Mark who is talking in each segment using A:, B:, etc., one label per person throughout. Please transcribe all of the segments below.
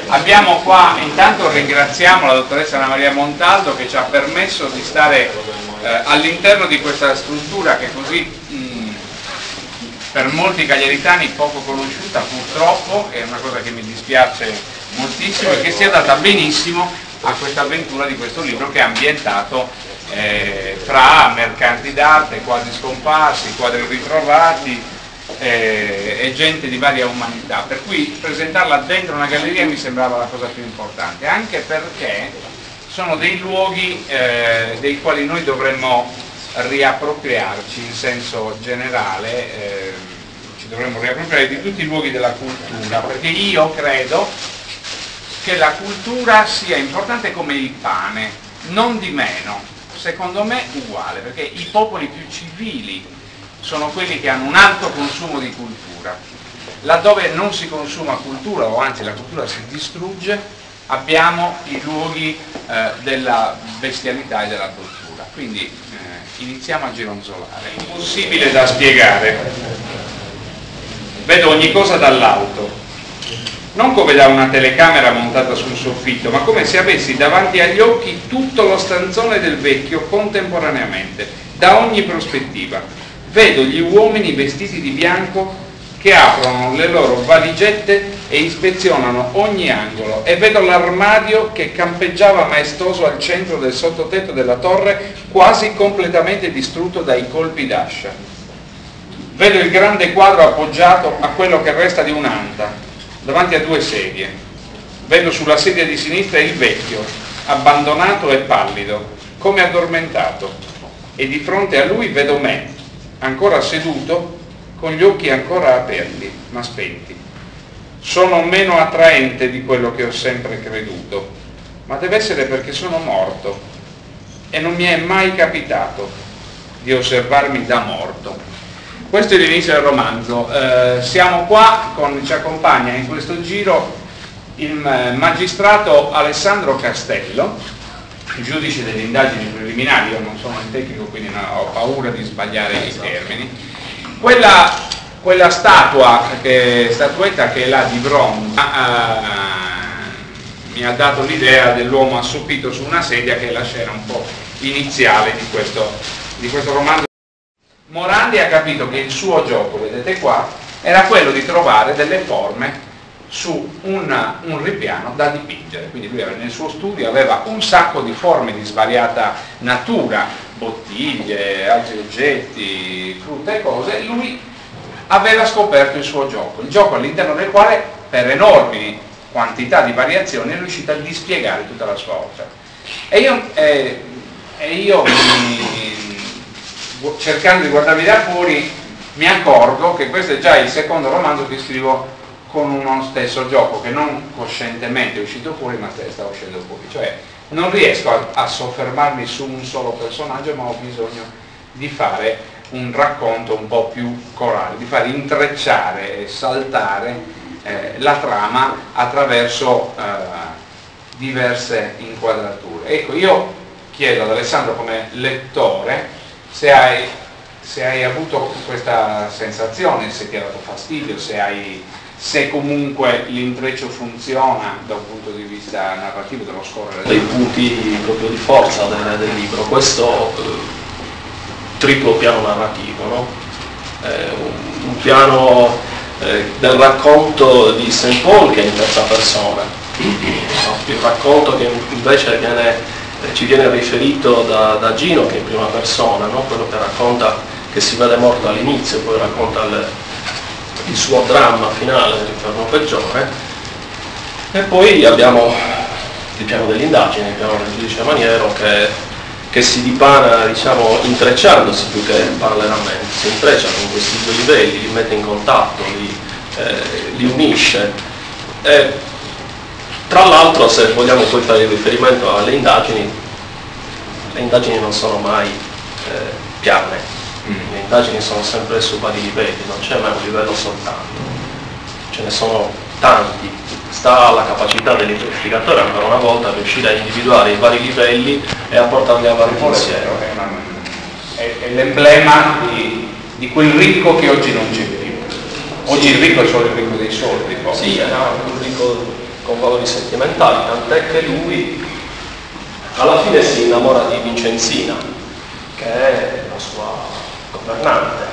A: Abbiamo qua, intanto ringraziamo la dottoressa Anna Maria Montaldo che ci ha permesso di stare all'interno di questa struttura che così per molti cagliaritani poco conosciuta purtroppo, è una cosa che mi dispiace moltissimo e che si è data benissimo a questa avventura di questo libro che è ambientato fra mercanti d'arte, quadri scomparsi, quadri ritrovati e gente di varia umanità, per cui presentarla dentro una galleria mi sembrava la cosa più importante, anche perché sono dei luoghi dei quali noi dovremmo riappropriarci in senso generale, ci dovremmo riappropriare di tutti i luoghi della cultura, perché io credo che la cultura sia importante come il pane, non di meno, secondo me uguale, perché i popoli più civili sono quelli che hanno un alto consumo di cultura. Laddove non si consuma cultura, o anzi la cultura si distrugge, abbiamo i luoghi della bestialità e della tortura. Quindi iniziamo a gironzolare. È impossibile da spiegare. Vedo ogni cosa dall'alto, non come da una telecamera montata sul soffitto, ma come se avessi davanti agli occhi tutto lo stanzone del vecchio contemporaneamente, da ogni prospettiva. Vedo gli uomini vestiti di bianco che aprono le loro valigette e ispezionano ogni angolo, e vedo l'armadio che campeggiava maestoso al centro del sottotetto della torre, quasi completamente distrutto dai colpi d'ascia. Vedo il grande quadro appoggiato a quello che resta di un'anta, davanti a due sedie. Vedo sulla sedia di sinistra il vecchio, abbandonato e pallido, come addormentato, e di fronte a lui vedo me, ancora seduto, con gli occhi ancora aperti, ma spenti. Sono meno attraente di quello che ho sempre creduto, ma deve essere perché sono morto e non mi è mai capitato di osservarmi da morto. Questo è l'inizio del romanzo. Siamo qua, ci accompagna in questo giro il magistrato Alessandro Castello, giudice delle indagini preliminari. Io non sono un tecnico, quindi ho paura di sbagliare i termini. Quella statuetta che è là di bronzo mi ha dato l'idea dell'uomo assopito su una sedia, che è la scena un po' iniziale di questo romanzo. Morandi ha capito che il suo gioco, vedete qua, era quello di trovare delle forme su un ripiano da dipingere. Quindi lui nel suo studio aveva un sacco di forme di svariata natura, bottiglie, altri oggetti, frutta e cose. Lui aveva scoperto il suo gioco, il gioco all'interno del quale per enormi quantità di variazioni è riuscito a dispiegare tutta la sua opera. E io cercando di guardarmi da fuori mi accorgo che questo è già il secondo romanzo che scrivo con uno stesso gioco, che non coscientemente è uscito fuori, ma sta uscendo fuori. Cioè non riesco a soffermarmi su un solo personaggio, ma ho bisogno di fare un racconto un po' più corale, di far intrecciare e saltare la trama attraverso diverse inquadrature. Ecco, io chiedo ad Alessandro come lettore se hai avuto questa sensazione, se ti ha dato fastidio, se comunque l'intreccio funziona da un punto di vista narrativo, dello scorrere
B: dei punti proprio di forza del libro, questo triplo piano narrativo, no? Un piano del racconto di St. Paul che è in terza persona, il racconto che invece ci viene riferito da Gino, che è in prima persona, no? Quello che racconta che si vede morto all'inizio, poi racconta il suo dramma finale dell'inferno peggiore. E poi abbiamo il piano dell'indagine, il piano del giudice maniero che si dipana, diciamo, intrecciandosi più che parallelamente, si intreccia con questi due livelli, li mette in contatto, li unisce. Tra l'altro, se vogliamo poi fare riferimento alle indagini, le indagini non sono mai piane, le indagini sono sempre su vari livelli, non c'è mai un livello soltanto, ce ne sono tanti, sta alla capacità dell'investigatore ancora una volta riuscire a individuare i vari livelli e a portarli avanti insieme.
A: È l'emblema di quel ricco che oggi non c'è più. Oggi il ricco è solo il ricco dei soldi. Poi.
B: Sì, era un ricco con valori sentimentali, tant'è che lui alla fine si innamora di Vincenzina, che è la sua governante,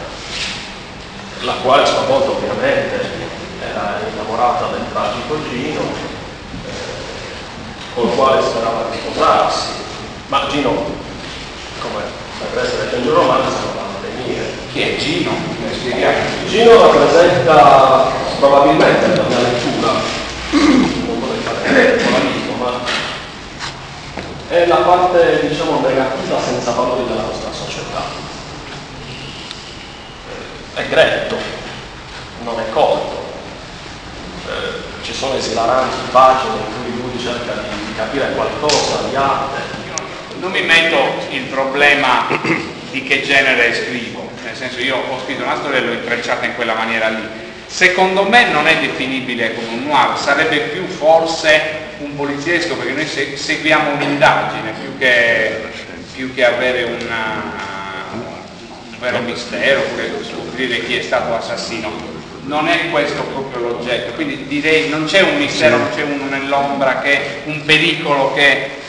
B: la quale a sua volta ovviamente era innamorata del tragico Gino, con il quale sperava di sposarsi, ma Gino, come per essere più un romanzo, non va a venire.
A: Chi è Gino?
B: Gino rappresenta probabilmente la mia lettura, non vorrei fare moralismo, ma è la parte, diciamo, negativa senza valori della nostra società. È gretto, non è colto. Ci sono esilaranti pagine in cui lui cerca di capire qualcosa di arte.
A: Non mi metto il problema di che genere scrivo, nel senso io ho scritto una storia e l'ho intrecciata in quella maniera lì. Secondo me non è definibile come un noir, sarebbe più forse un poliziesco, perché noi seguiamo un'indagine più che avere un vero mistero, scoprire chi è stato l'assassino. Non è questo proprio l'oggetto, quindi direi non c'è un mistero, non c'è uno nell'ombra, che un pericolo che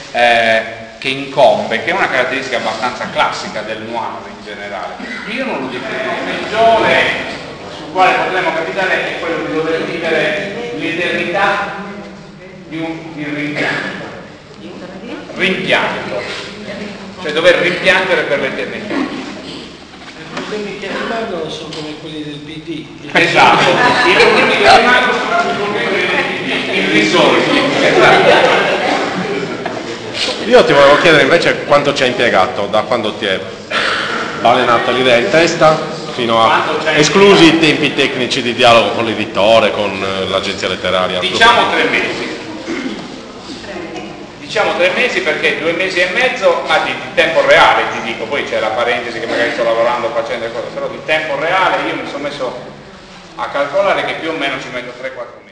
A: incombe, che è una caratteristica abbastanza classica del noir in generale. Io non lo dico, il peggiore sul quale potremmo capitare è quello di dover vivere l'eternità di un rimpianto, cioè dover rimpiangere per l'eternità.
B: Quelli che rimangono sono come quelli del PD.
A: Esatto, i problemi che rimangono sono i problemi del PD, irrisolti. Esatto.
C: Io ti volevo chiedere invece quanto ci hai impiegato, da quando ti è balenata l'idea in testa fino a esclusi i tempi tecnici di dialogo con l'editore, con l'agenzia letteraria.
A: Diciamo 3 mesi. Diciamo 3 mesi perché 2 mesi e mezzo, ma di tempo reale ti dico, poi c'è la parentesi che magari sto lavorando facendo cose, però di tempo reale io mi sono messo a calcolare che più o meno ci metto 3-4 mesi.